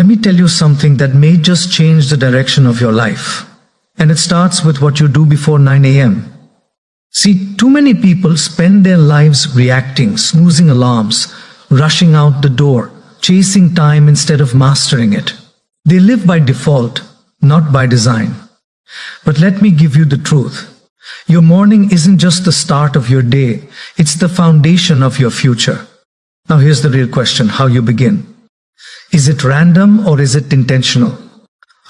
Let me tell you something that may just change the direction of your life. And it starts with what you do before 9 a.m. See, too many people spend their lives reacting, snoozing alarms, rushing out the door, chasing time instead of mastering it. They live by default, not by design. But let me give you the truth. Your morning isn't just the start of your day, it's the foundation of your future. Now here's the real question, how you begin. Is it random or is it intentional?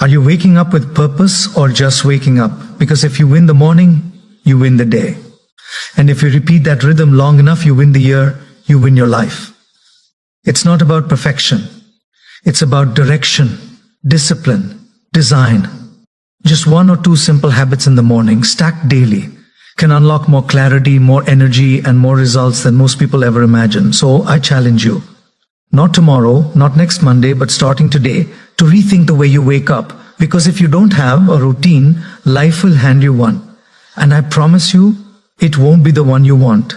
Are you waking up with purpose or just waking up? Because if you win the morning, you win the day. And if you repeat that rhythm long enough, you win the year, you win your life. It's not about perfection. It's about direction, discipline, design. Just 1 or 2 simple habits in the morning, stacked daily, can unlock more clarity, more energy, and more results than most people ever imagine. So I challenge you, not tomorrow, not next Monday, but starting today, to rethink the way you wake up. Because if you don't have a routine, life will hand you one. And I promise you, it won't be the one you want.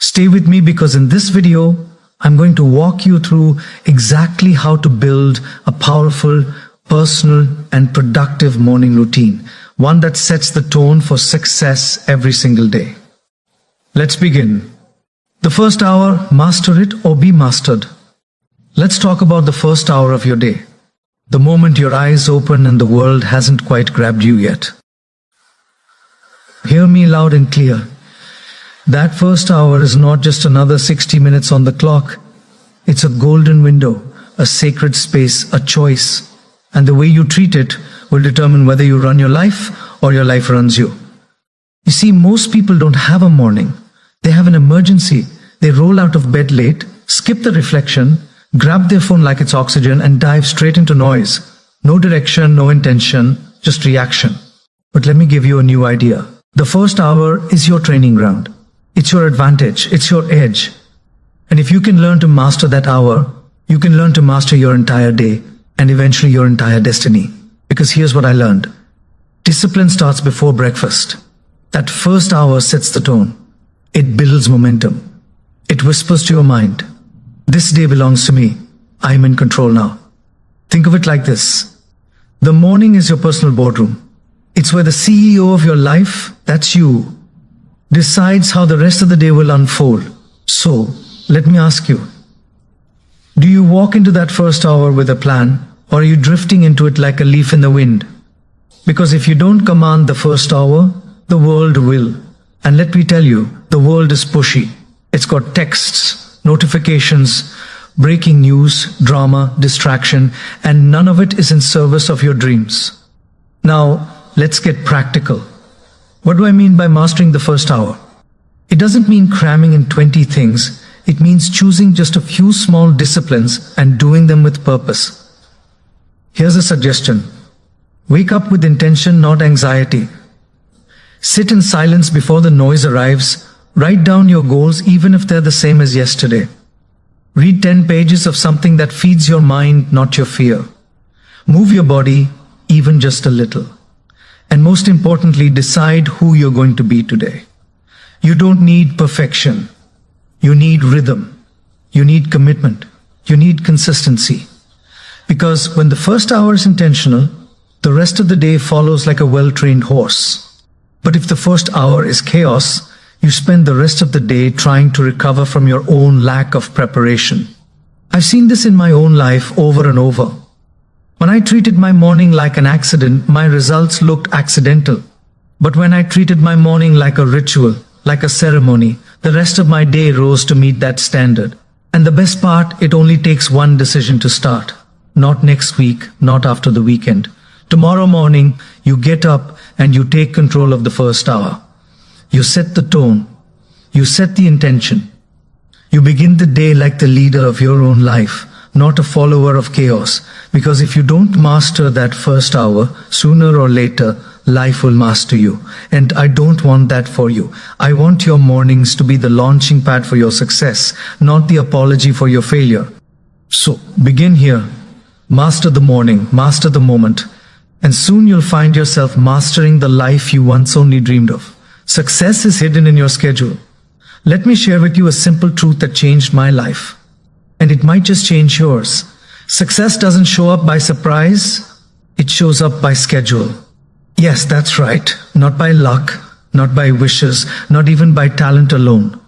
Stay with me because in this video, I'm going to walk you through exactly how to build a powerful, personal, and productive morning routine. One that sets the tone for success every single day. Let's begin. The first hour, master it or be mastered. Let's talk about the first hour of your day. The moment your eyes open and the world hasn't quite grabbed you yet. Hear me loud and clear. That first hour is not just another 60 minutes on the clock. It's a golden window, a sacred space, a choice. And the way you treat it will determine whether you run your life or your life runs you. You see, most people don't have a morning. They have an emergency. They roll out of bed late, skip the reflection, grab their phone like it's oxygen and dive straight into noise. No direction, no intention, just reaction. But let me give you a new idea. The first hour is your training ground. It's your advantage. It's your edge. And if you can learn to master that hour, you can learn to master your entire day and eventually your entire destiny. Because here's what I learned. Discipline starts before breakfast. That first hour sets the tone. It builds momentum. It whispers to your mind, this day belongs to me. I'm in control now. Think of it like this. The morning is your personal boardroom. It's where the CEO of your life, that's you, decides how the rest of the day will unfold. So, let me ask you, do you walk into that first hour with a plan, or are you drifting into it like a leaf in the wind? Because if you don't command the first hour, the world will. And let me tell you, the world is pushy. It's got texts, notifications, breaking news, drama, distraction, and none of it is in service of your dreams. Now, let's get practical. What do I mean by mastering the first hour? It doesn't mean cramming in 20 things. It means choosing just a few small disciplines and doing them with purpose. Here's a suggestion. Wake up with intention, not anxiety. Sit in silence before the noise arrives. Write down your goals even if they're the same as yesterday. Read 10 pages of something that feeds your mind, not your fear. Move your body, even just a little. And most importantly, decide who you're going to be today. You don't need perfection. You need rhythm. You need commitment. You need consistency. Because when the first hour is intentional, the rest of the day follows like a well-trained horse. But if the first hour is chaos, you spend the rest of the day trying to recover from your own lack of preparation. I've seen this in my own life over and over. When I treated my morning like an accident, my results looked accidental. But when I treated my morning like a ritual, like a ceremony, the rest of my day rose to meet that standard. And the best part, it only takes one decision to start. Not next week, not after the weekend. Tomorrow morning, you get up and you take control of the first hour. You set the tone. You set the intention. You begin the day like the leader of your own life, not a follower of chaos. Because if you don't master that first hour, sooner or later, life will master you. And I don't want that for you. I want your mornings to be the launching pad for your success, not the apology for your failure. So, begin here. Master the morning, master the moment. And soon you'll find yourself mastering the life you once only dreamed of. Success is hidden in your schedule. Let me share with you a simple truth that changed my life. And it might just change yours. Success doesn't show up by surprise, it shows up by schedule. Yes, that's right. Not by luck, not by wishes, not even by talent alone.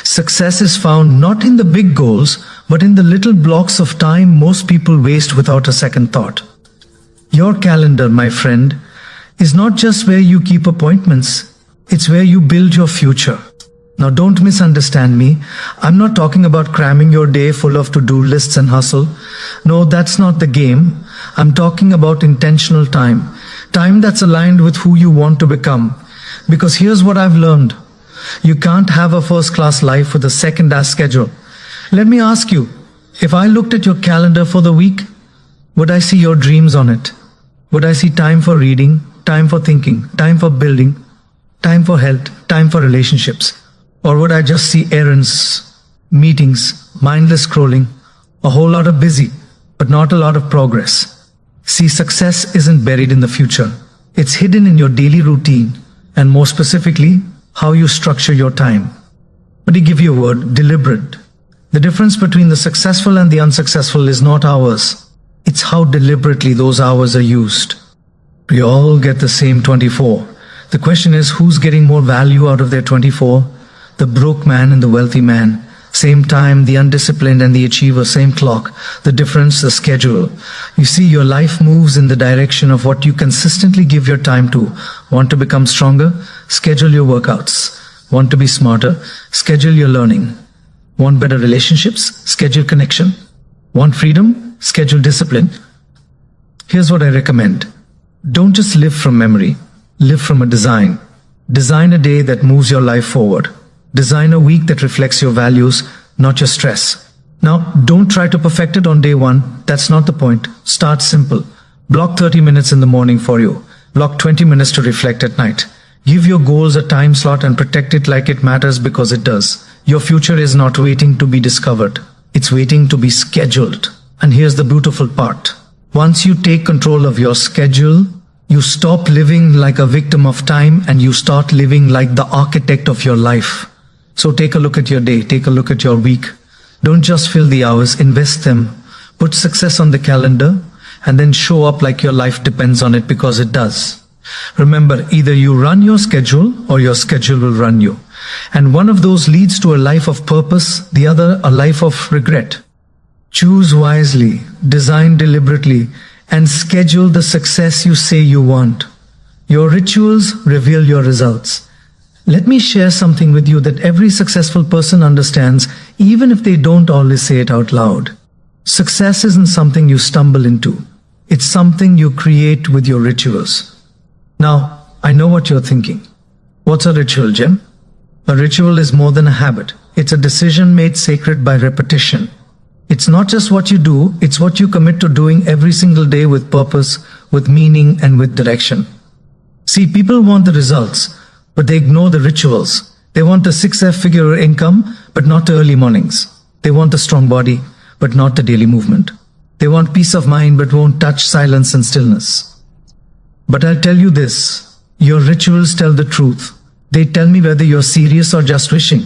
Success is found not in the big goals, but in the little blocks of time most people waste without a second thought. Your calendar, my friend, is not just where you keep appointments, it's where you build your future. Now don't misunderstand me. I'm not talking about cramming your day full of to-do lists and hustle. No, that's not the game. I'm talking about intentional time. Time that's aligned with who you want to become. Because here's what I've learned. You can't have a first-class life with a second-class schedule. Let me ask you, if I looked at your calendar for the week, would I see your dreams on it? Would I see time for reading, time for thinking, time for building, time for health, time for relationships? Or would I just see errands, meetings, mindless scrolling, a whole lot of busy, but not a lot of progress? See, success isn't buried in the future. It's hidden in your daily routine, and more specifically, how you structure your time. Let me give you a word, deliberate. The difference between the successful and the unsuccessful is not hours. It's how deliberately those hours are used. We all get the same 24. The question is, who's getting more value out of their 24? The broke man and the wealthy man. Same time, the undisciplined and the achiever, same clock. The difference, the schedule. You see, your life moves in the direction of what you consistently give your time to. Want to become stronger? Schedule your workouts. Want to be smarter? Schedule your learning. Want better relationships? Schedule connection. Want freedom? Schedule discipline. Here's what I recommend. Don't just live from memory. Live from a design. Design a day that moves your life forward. Design a week that reflects your values, not your stress. Now, don't try to perfect it on day one. That's not the point. Start simple. Block 30 minutes in the morning for you. Block 20 minutes to reflect at night. Give your goals a time slot and protect it like it matters, because it does. Your future is not waiting to be discovered. It's waiting to be scheduled. And here's the beautiful part. Once you take control of your schedule, you stop living like a victim of time and you start living like the architect of your life. So take a look at your day, take a look at your week. Don't just fill the hours, invest them. Put success on the calendar and then show up like your life depends on it, because it does. Remember, either you run your schedule or your schedule will run you. And one of those leads to a life of purpose, the other a life of regret. Choose wisely, design deliberately, and schedule the success you say you want. Your rituals reveal your results. Let me share something with you that every successful person understands, even if they don't always say it out loud. Success isn't something you stumble into. It's something you create with your rituals. Now, I know what you're thinking. What's a ritual, Jim? A ritual is more than a habit. It's a decision made sacred by repetition. It's not just what you do, it's what you commit to doing every single day with purpose, with meaning, and with direction. See, people want the results, but they ignore the rituals. They want the 6-figure income, but not the early mornings. They want the strong body, but not the daily movement. They want peace of mind, but won't touch silence and stillness. But I'll tell you this, your rituals tell the truth. They tell me whether you're serious or just wishing.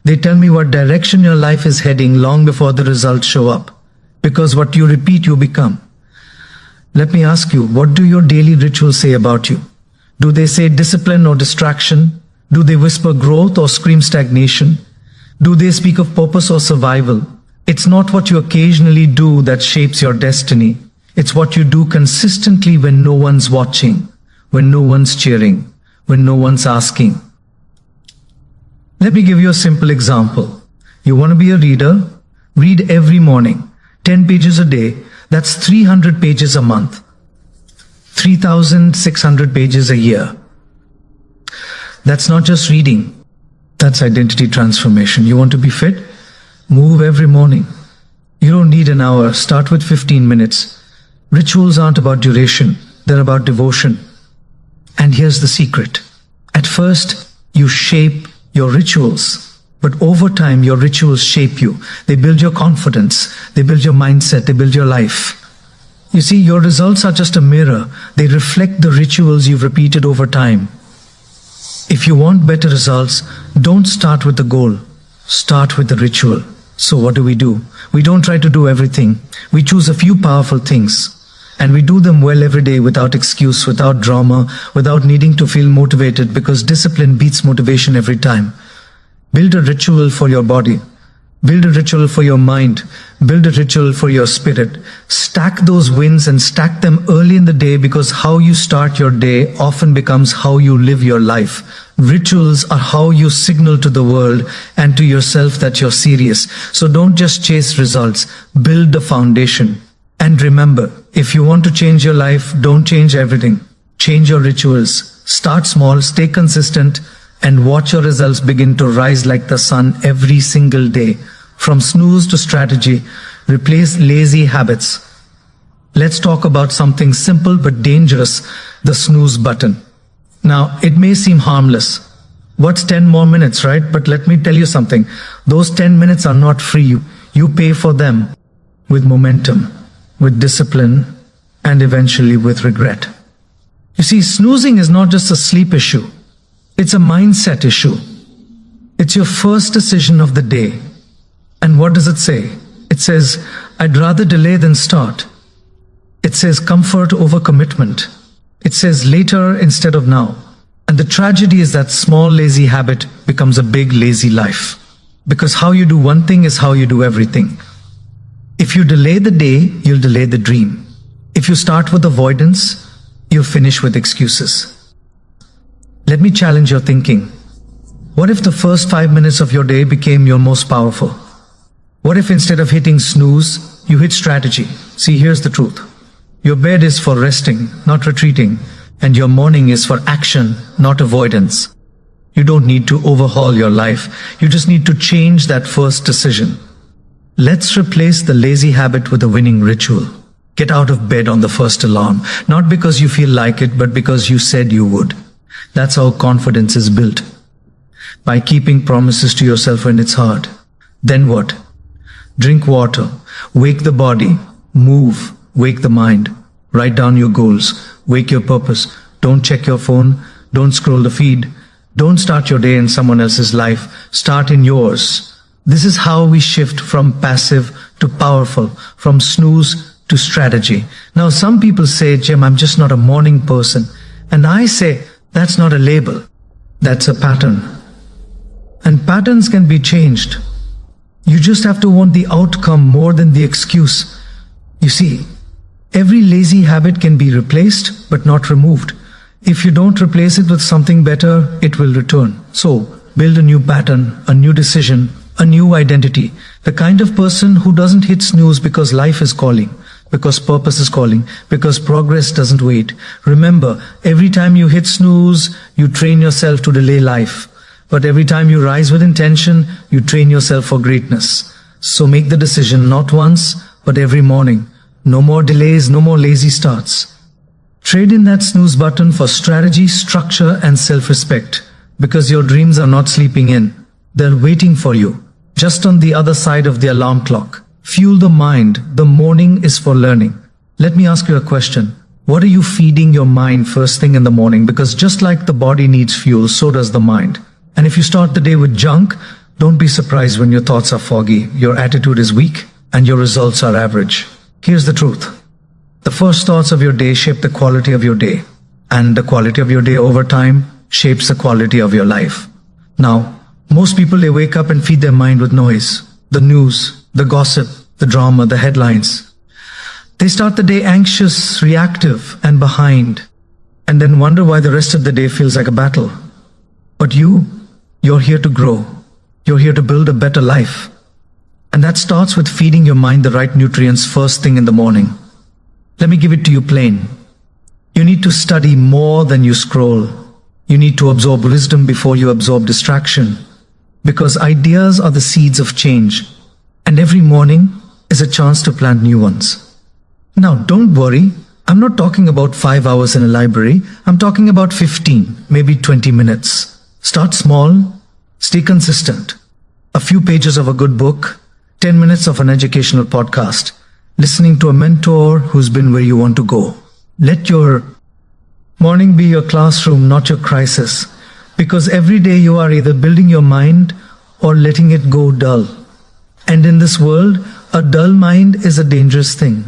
They tell me what direction your life is heading long before the results show up. Because what you repeat, you become. Let me ask you, what do your daily rituals say about you? Do they say discipline or distraction? Do they whisper growth or scream stagnation? Do they speak of purpose or survival? It's not what you occasionally do that shapes your destiny. It's what you do consistently when no one's watching, when no one's cheering, when no one's asking. Let me give you a simple example. You want to be a reader? Read every morning, 10 pages a day. That's 300 pages a month. 3,600 pages a year. That's not just reading. That's identity transformation. You want to be fit? Move every morning. You don't need an hour. Start with 15 minutes. Rituals aren't about duration. They're about devotion. And here's the secret. At first, you shape your rituals. But over time, your rituals shape you. They build your confidence. They build your mindset. They build your life. You see, your results are just a mirror. They reflect the rituals you've repeated over time. If you want better results, don't start with the goal. Start with the ritual. So what do? We don't try to do everything. We choose a few powerful things. And we do them well every day without excuse, without drama, without needing to feel motivated, because discipline beats motivation every time. Build a ritual for your body. Build a ritual for your mind. Build a ritual for your spirit. Stack those wins and stack them early in the day, because how you start your day often becomes how you live your life. Rituals are how you signal to the world and to yourself that you're serious. So don't just chase results. Build the foundation. And remember, if you want to change your life, don't change everything. Change your rituals. Start small, stay consistent, and watch your results begin to rise like the sun every single day. From snooze to strategy, replace lazy habits. Let's talk about something simple but dangerous, the snooze button. Now, it may seem harmless. What's 10 more minutes, right? But let me tell you something. Those 10 minutes are not free. You pay for them with momentum, with discipline, and eventually with regret. You see, snoozing is not just a sleep issue. It's a mindset issue. It's your first decision of the day. And what does it say? It says, I'd rather delay than start. It says comfort over commitment. It says later instead of now. And the tragedy is that small lazy habit becomes a big lazy life. Because how you do one thing is how you do everything. If you delay the day, you'll delay the dream. If you start with avoidance, you'll finish with excuses. Let me challenge your thinking. What if the first 5 minutes of your day became your most powerful? What if instead of hitting snooze, you hit strategy? See, here's the truth. Your bed is for resting, not retreating, and your morning is for action, not avoidance. You don't need to overhaul your life. You just need to change that first decision. Let's replace the lazy habit with a winning ritual. Get out of bed on the first alarm, not because you feel like it, but because you said you would. That's how confidence is built. By keeping promises to yourself when it's hard. Then what? Drink water, wake the body, move, wake the mind. Write down your goals, wake your purpose. Don't check your phone, don't scroll the feed. Don't start your day in someone else's life, start in yours. This is how we shift from passive to powerful, from snooze to strategy. Now some people say, Jim, I'm just not a morning person. And I say, that's not a label, that's a pattern. And patterns can be changed. You just have to want the outcome more than the excuse. You see, every lazy habit can be replaced but not removed. If you don't replace it with something better, it will return. So, build a new pattern, a new decision, a new identity. The kind of person who doesn't hit snooze because life is calling, because purpose is calling, because progress doesn't wait. Remember, every time you hit snooze, you train yourself to delay life. But every time you rise with intention, you train yourself for greatness. So make the decision not once, but every morning. No more delays, no more lazy starts. Trade in that snooze button for strategy, structure, and self-respect. Because your dreams are not sleeping in. They're waiting for you, just on the other side of the alarm clock. Fuel the mind. The morning is for learning. Let me ask you a question. What are you feeding your mind first thing in the morning? Because just like the body needs fuel, so does the mind. And if you start the day with junk, don't be surprised when your thoughts are foggy, your attitude is weak, and your results are average. Here's the truth. The first thoughts of your day shape the quality of your day. And the quality of your day over time shapes the quality of your life. Now, most people, they wake up and feed their mind with noise. The news, the gossip, the drama, the headlines. They start the day anxious, reactive, and behind, and then wonder why the rest of the day feels like a battle. But you're here to grow. You're here to build a better life. And that starts with feeding your mind the right nutrients first thing in the morning. Let me give it to you plain. You need to study more than you scroll. You need to absorb wisdom before you absorb distraction. Because ideas are the seeds of change. And every morning is a chance to plant new ones. Now, don't worry. I'm not talking about 5 hours in a library. I'm talking about 15, maybe 20 minutes. Start small, stay consistent. A few pages of a good book, 10 minutes of an educational podcast, listening to a mentor who's been where you want to go. Let your morning be your classroom, not your crisis. Because every day you are either building your mind or letting it go dull. And in this world, a dull mind is a dangerous thing.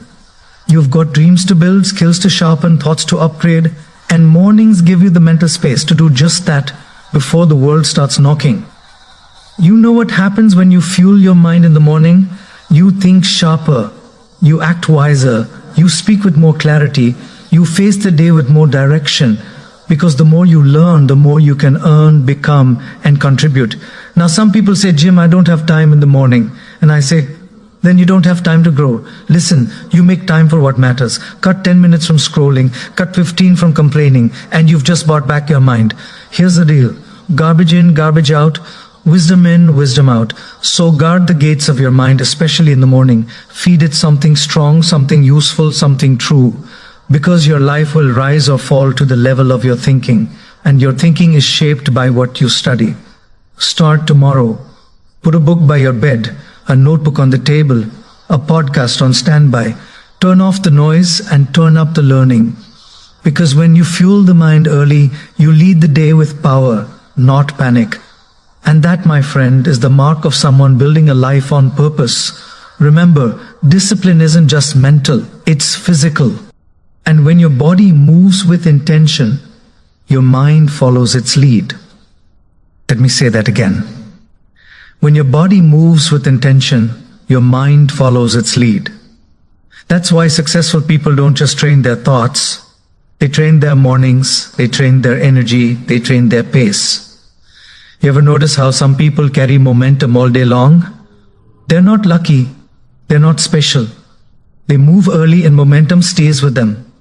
You've got dreams to build, skills to sharpen, thoughts to upgrade, and mornings give you the mental space to do just that before the world starts knocking. You know what happens when you fuel your mind in the morning? You think sharper, you act wiser, you speak with more clarity, you face the day with more direction, because the more you learn, the more you can earn, become, and contribute. Now, some people say, Jim, I don't have time in the morning. And I say, then you don't have time to grow. Listen, you make time for what matters. Cut 10 minutes from scrolling, cut 15 from complaining, and you've just bought back your mind. Here's the deal. Garbage in, garbage out. Wisdom in, wisdom out. So guard the gates of your mind, especially in the morning. Feed it something strong, something useful, something true. Because your life will rise or fall to the level of your thinking. And your thinking is shaped by what you study. Start tomorrow. Put a book by your bed, a notebook on the table, a podcast on standby. Turn off the noise and turn up the learning. Because when you fuel the mind early, you lead the day with power, not panic. And that, my friend, is the mark of someone building a life on purpose. Remember, discipline isn't just mental, it's physical. And when your body moves with intention, your mind follows its lead. Let me say that again. When your body moves with intention, your mind follows its lead. That's why successful people don't just train their thoughts. They train their mornings, they train their energy, they train their pace. You ever notice how some people carry momentum all day long? They're not lucky. They're not special. They move early and momentum stays with them.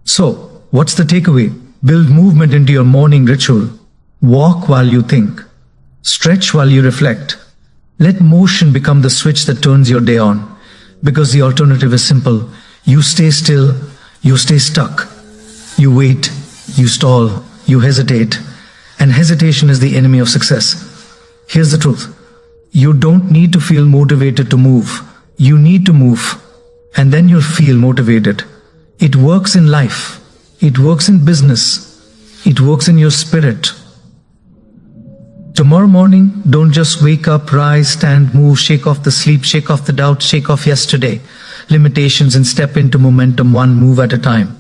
So, what's the takeaway? Build movement into your morning ritual. Walk while you think. Stretch while you reflect. Let motion become the switch that turns your day on. Because the alternative is simple. You stay still, you stay stuck. You wait, you stall, you hesitate. And hesitation is the enemy of success. Here's the truth. You don't need to feel motivated to move. You need to move. And then you'll feel motivated. It works in life. It works in business. It works in your spirit. Tomorrow morning, don't just wake up, rise, stand, move, shake off the sleep, shake off the doubt, shake off yesterday, limitations, and step into momentum one move at a time.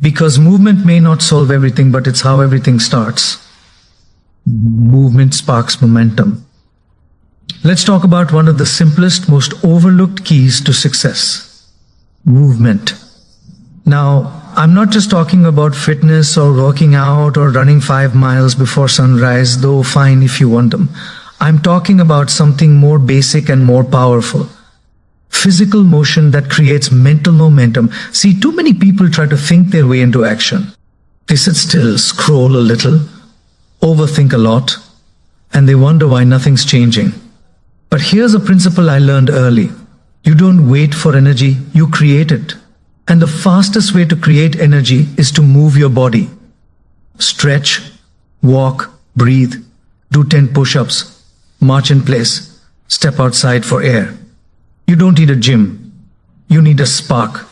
Because movement may not solve everything, but it's how everything starts. Movement sparks momentum. Let's talk about one of the simplest, most overlooked keys to success. Movement. Now, I'm not just talking about fitness or working out or running 5 miles before sunrise, though fine if you want them. I'm talking about something more basic and more powerful. Physical motion that creates mental momentum. See, too many people try to think their way into action. They sit still, scroll a little, overthink a lot, and they wonder why nothing's changing. But here's a principle I learned early. You don't wait for energy, you create it. And the fastest way to create energy is to move your body. Stretch, walk, breathe, do 10 push-ups, march in place, step outside for air. You don't need a gym. You need a spark.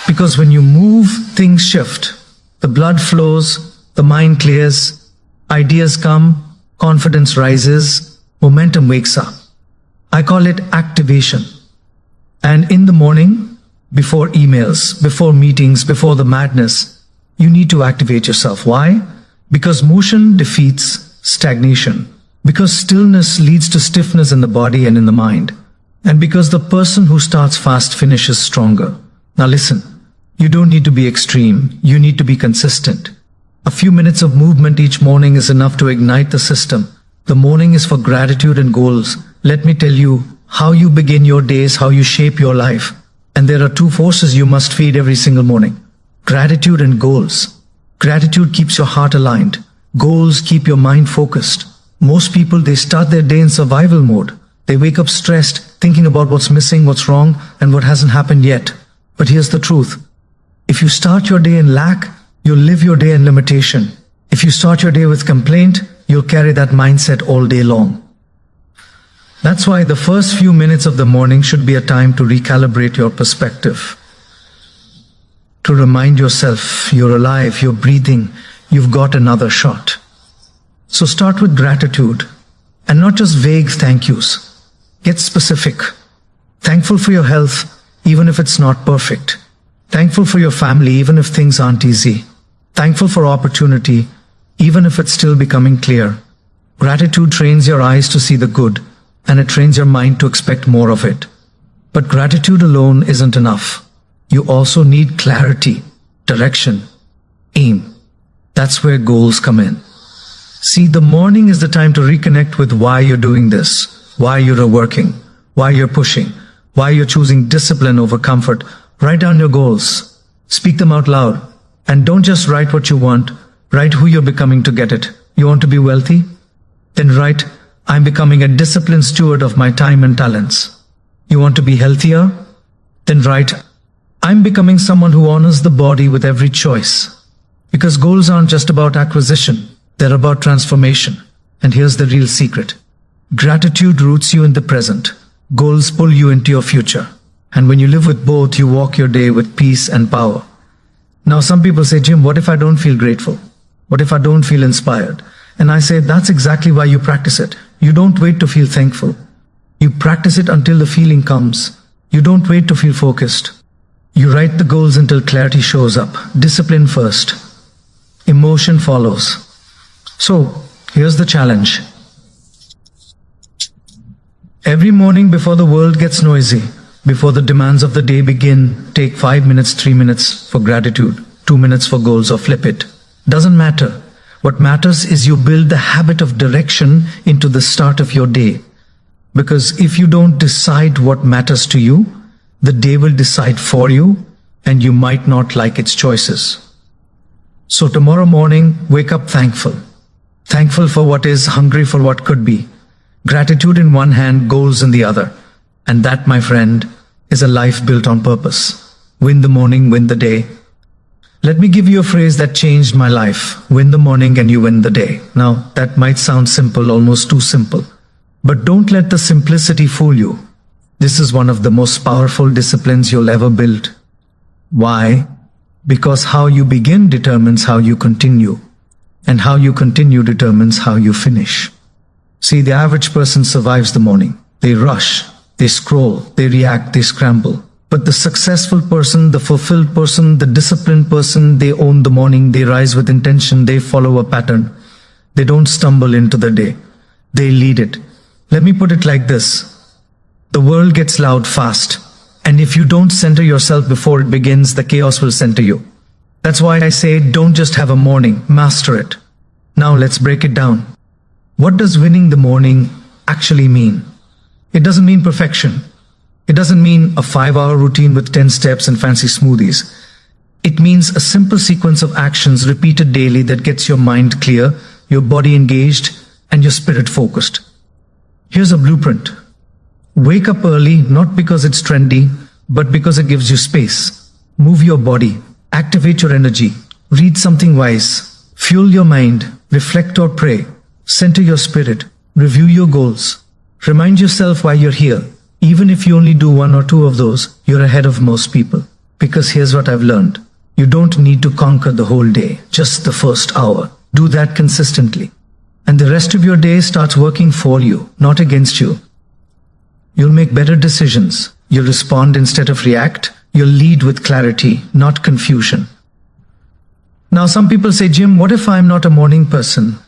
Because when you move, things shift. The blood flows, the mind clears, ideas come, confidence rises, momentum wakes up. I call it activation. And in the morning, before emails, before meetings, before the madness, you need to activate yourself. Why? Because motion defeats stagnation. Because stillness leads to stiffness in the body and in the mind. And because the person who starts fast finishes stronger. Now listen, you don't need to be extreme. You need to be consistent. A few minutes of movement each morning is enough to ignite the system. The morning is for gratitude and goals. Let me tell you how you begin your days, how you shape your life. And there are 2 forces you must feed every single morning. Gratitude and goals. Gratitude keeps your heart aligned. Goals keep your mind focused. Most people, they start their day in survival mode. They wake up stressed, thinking about what's missing, what's wrong, and what hasn't happened yet. But here's the truth. If you start your day in lack, you'll live your day in limitation. If you start your day with complaint, you'll carry that mindset all day long. That's why the first few minutes of the morning should be a time to recalibrate your perspective. To remind yourself, you're alive, you're breathing, you've got another shot. So start with gratitude And not just vague thank yous. Get specific. Thankful for your health, even if it's not perfect. Thankful for your family, even if things aren't easy. Thankful for opportunity, even if it's still becoming clear. Gratitude trains your eyes to see the good, and it trains your mind to expect more of it. But gratitude alone isn't enough. You also need clarity, direction, aim. That's where goals come in. See, the morning is the time to reconnect with why you're doing this, why you're working, why you're pushing, why you're choosing discipline over comfort. Write down your goals. Speak them out loud. And don't just write what you want, write who you're becoming to get it. You want to be wealthy? Then write, I'm becoming a disciplined steward of my time and talents. You want to be healthier? Then write, I'm becoming someone who honors the body with every choice. Because goals aren't just about acquisition, they're about transformation. And here's the real secret. Gratitude roots you in the present. Goals pull you into your future. And when you live with both, you walk your day with peace and power. Now some people say, Jim, what if I don't feel grateful? What if I don't feel inspired? And I say, that's exactly why you practice it. You don't wait to feel thankful. You practice it until the feeling comes. You don't wait to feel focused. You write the goals until clarity shows up. Discipline first. Emotion follows. So, here's the challenge. Every morning before the world gets noisy, before the demands of the day begin, take 5 minutes, 3 minutes for gratitude, 2 minutes for goals, or flip it. Doesn't matter. What matters is you build the habit of direction into the start of your day. Because if you don't decide what matters to you, the day will decide for you, and you might not like its choices. So tomorrow morning, wake up thankful. Thankful for what is, hungry for what could be. Gratitude in one hand, goals in the other. And that, my friend, is a life built on purpose. Win the morning, win the day. Let me give you a phrase that changed my life. Win the morning and you win the day. Now, that might sound simple, almost too simple. But don't let the simplicity fool you. This is one of the most powerful disciplines you'll ever build. Why? Because how you begin determines how you continue. And how you continue determines how you finish. See, the average person survives the morning. They rush, they scroll, they react, they scramble. But the successful person, the fulfilled person, the disciplined person, they own the morning, they rise with intention, they follow a pattern. They don't stumble into the day. They lead it. Let me put it like this. The world gets loud fast. And if you don't center yourself before it begins, the chaos will center you. That's why I say don't just have a morning, master it. Now let's break it down. What does winning the morning actually mean? It doesn't mean perfection. It doesn't mean a 5-hour routine with 10 steps and fancy smoothies. It means a simple sequence of actions repeated daily that gets your mind clear, your body engaged, and your spirit focused. Here's a blueprint. Wake up early, not because it's trendy, but because it gives you space. Move your body, activate your energy, read something wise, fuel your mind, reflect or pray, center your spirit, review your goals. Remind yourself why you're here. Even if you only do 1 or 2 of those, you're ahead of most people. Because here's what I've learned. You don't need to conquer the whole day, just the first hour. Do that consistently. And the rest of your day starts working for you, not against you. You'll make better decisions. You'll respond instead of react. You'll lead with clarity, not confusion. Now some people say, Jim, what if I'm not a morning person?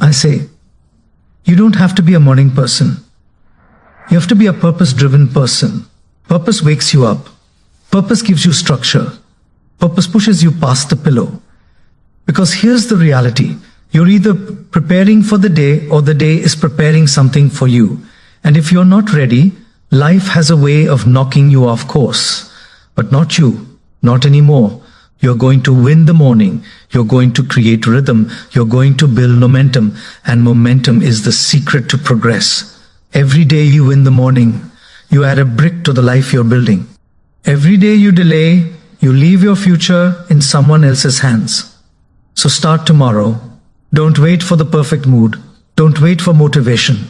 I say, you don't have to be a morning person. You have to be a purpose-driven person. Purpose wakes you up. Purpose gives you structure. Purpose pushes you past the pillow. Because here's the reality. You're either preparing for the day or the day is preparing something for you. And if you're not ready, life has a way of knocking you off course. But not you, not anymore. You're going to win the morning. You're going to create rhythm. You're going to build momentum. And momentum is the secret to progress. Every day you win the morning, you add a brick to the life you're building. Every day you delay, you leave your future in someone else's hands. So start tomorrow. Don't wait for the perfect mood. Don't wait for motivation.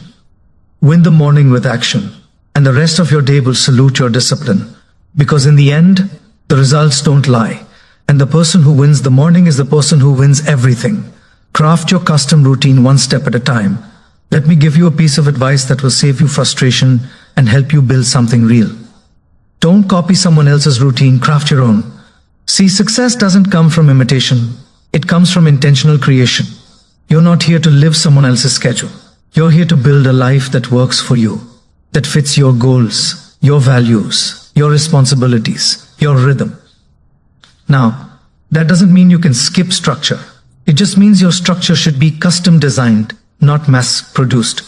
Win the morning with action. And the rest of your day will salute your discipline. Because in the end, the results don't lie. And the person who wins the morning is the person who wins everything. Craft your custom routine one step at a time. Let me give you a piece of advice that will save you frustration and help you build something real. Don't copy someone else's routine, craft your own. See, success doesn't come from imitation. It comes from intentional creation. You're not here to live someone else's schedule. You're here to build a life that works for you, that fits your goals, your values, your responsibilities, your rhythm. Now, that doesn't mean you can skip structure. It just means your structure should be custom designed, not mass produced.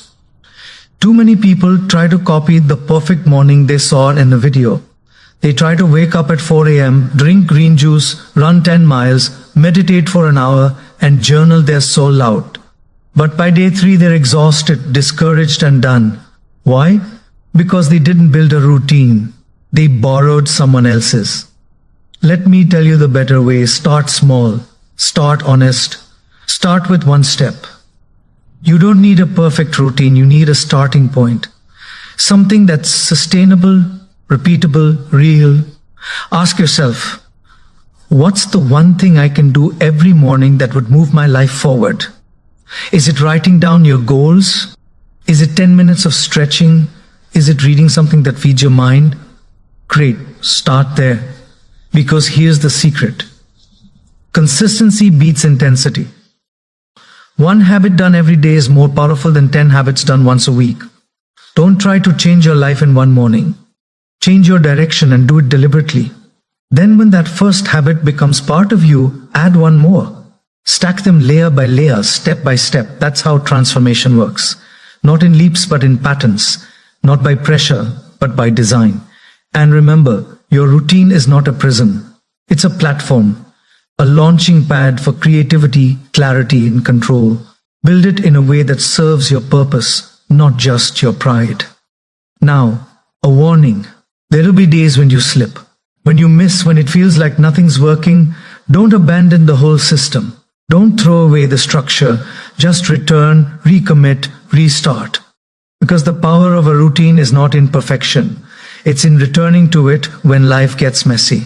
Too many people try to copy the perfect morning they saw in the video. They try to wake up at 4 a.m., drink green juice, run 10 miles, meditate for an hour, and journal their soul out. But by day 3, they're exhausted, discouraged, and done. Why? Because they didn't build a routine. They borrowed someone else's. Let me tell you the better way. Start small. Start honest. Start with one step. You don't need a perfect routine. You need a starting point. Something that's sustainable, repeatable, real. Ask yourself, what's the one thing I can do every morning that would move my life forward? Is it writing down your goals? Is it 10 minutes of stretching? Is it reading something that feeds your mind? Great, start there. Because here's the secret. Consistency beats intensity. One habit done every day is more powerful than 10 habits done once a week. Don't try to change your life in one morning. Change your direction and do it deliberately. Then when that first habit becomes part of you, add one more. Stack them layer by layer, step by step. That's how transformation works. Not in leaps, but in patterns. Not by pressure, but by design. And remember, your routine is not a prison. It's a platform, a launching pad for creativity, clarity, and control. Build it in a way that serves your purpose, not just your pride. Now, a warning. There will be days when you slip. When you miss, when it feels like nothing's working. Don't abandon the whole system. Don't throw away the structure. Just return, recommit, restart. Because the power of a routine is not in perfection. It's in returning to it when life gets messy.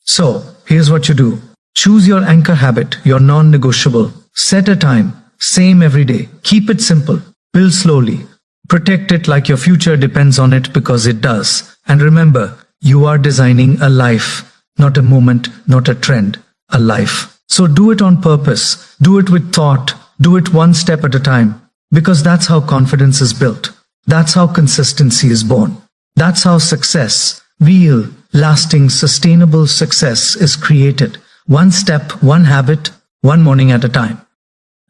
So, here's what you do. Choose your anchor habit, your non-negotiable. Set a time, same every day. Keep it simple. Build slowly. Protect it like your future depends on it, because it does. And remember, you are designing a life, not a moment, not a trend, a life. So do it on purpose. Do it with thought. Do it one step at a time. Because that's how confidence is built. That's how consistency is born. That's how success, real, lasting, sustainable success is created. One step, one habit, one morning at a time.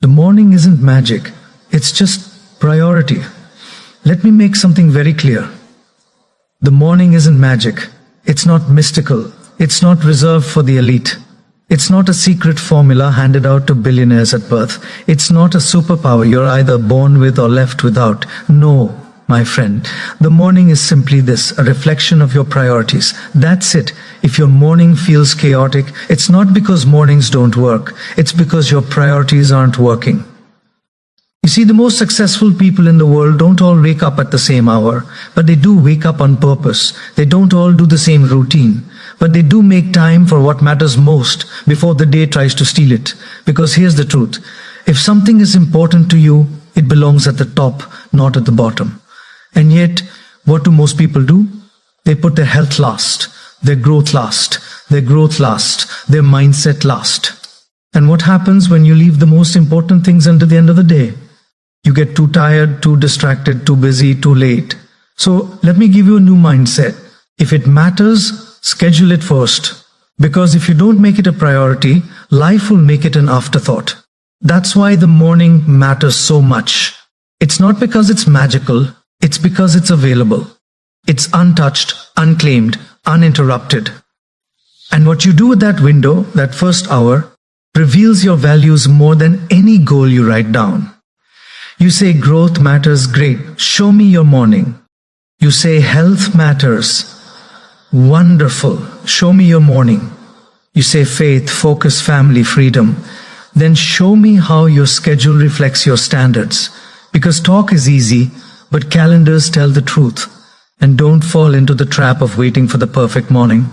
The morning isn't magic. It's just priority. Let me make something very clear. The morning isn't magic. It's not mystical. It's not reserved for the elite. It's not a secret formula handed out to billionaires at birth. It's not a superpower you're either born with or left without. No, my friend. The morning is simply this, a reflection of your priorities. That's it. If your morning feels chaotic, it's not because mornings don't work. It's because your priorities aren't working. You see, the most successful people in the world don't all wake up at the same hour, but they do wake up on purpose. They don't all do the same routine, but they do make time for what matters most before the day tries to steal it. Because here's the truth. If something is important to you, it belongs at the top, not at the bottom. And yet, what do most people do? They put their health last, their growth last, their mindset last. And what happens when you leave the most important things until the end of the day? You get too tired, too distracted, too busy, too late. So let me give you a new mindset. If it matters, schedule it first. Because if you don't make it a priority, life will make it an afterthought. That's why the morning matters so much. It's not because it's magical, it's because it's available. It's untouched, unclaimed, uninterrupted. And what you do with that window, that first hour, reveals your values more than any goal you write down. You say growth matters, great. Show me your morning. You say health matters. Wonderful. Show me your morning. You say faith, focus, family, freedom. Then show me how your schedule reflects your standards. Because talk is easy, but calendars tell the truth. And don't fall into the trap of waiting for the perfect morning.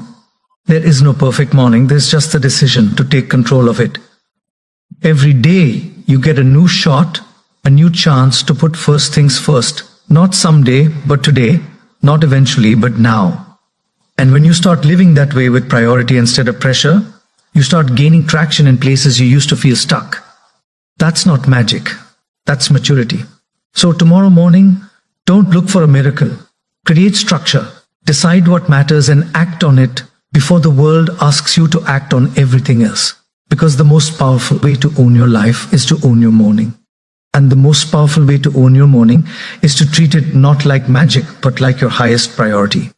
There is no perfect morning. There's just the decision to take control of it. Every day you get a new shot a new chance to put first things first. Not someday, but today. Not eventually, but now. And when you start living that way with priority instead of pressure, you start gaining traction in places you used to feel stuck. That's not magic. That's maturity. So tomorrow morning, don't look for a miracle. Create structure. Decide what matters and act on it before the world asks you to act on everything else. Because the most powerful way to own your life is to own your morning. And the most powerful way to own your morning is to treat it not like magic, but like your highest priority.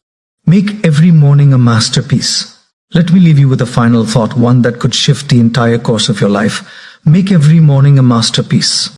Make every morning a masterpiece. Let me leave you with a final thought, one that could shift the entire course of your life. Make every morning a masterpiece.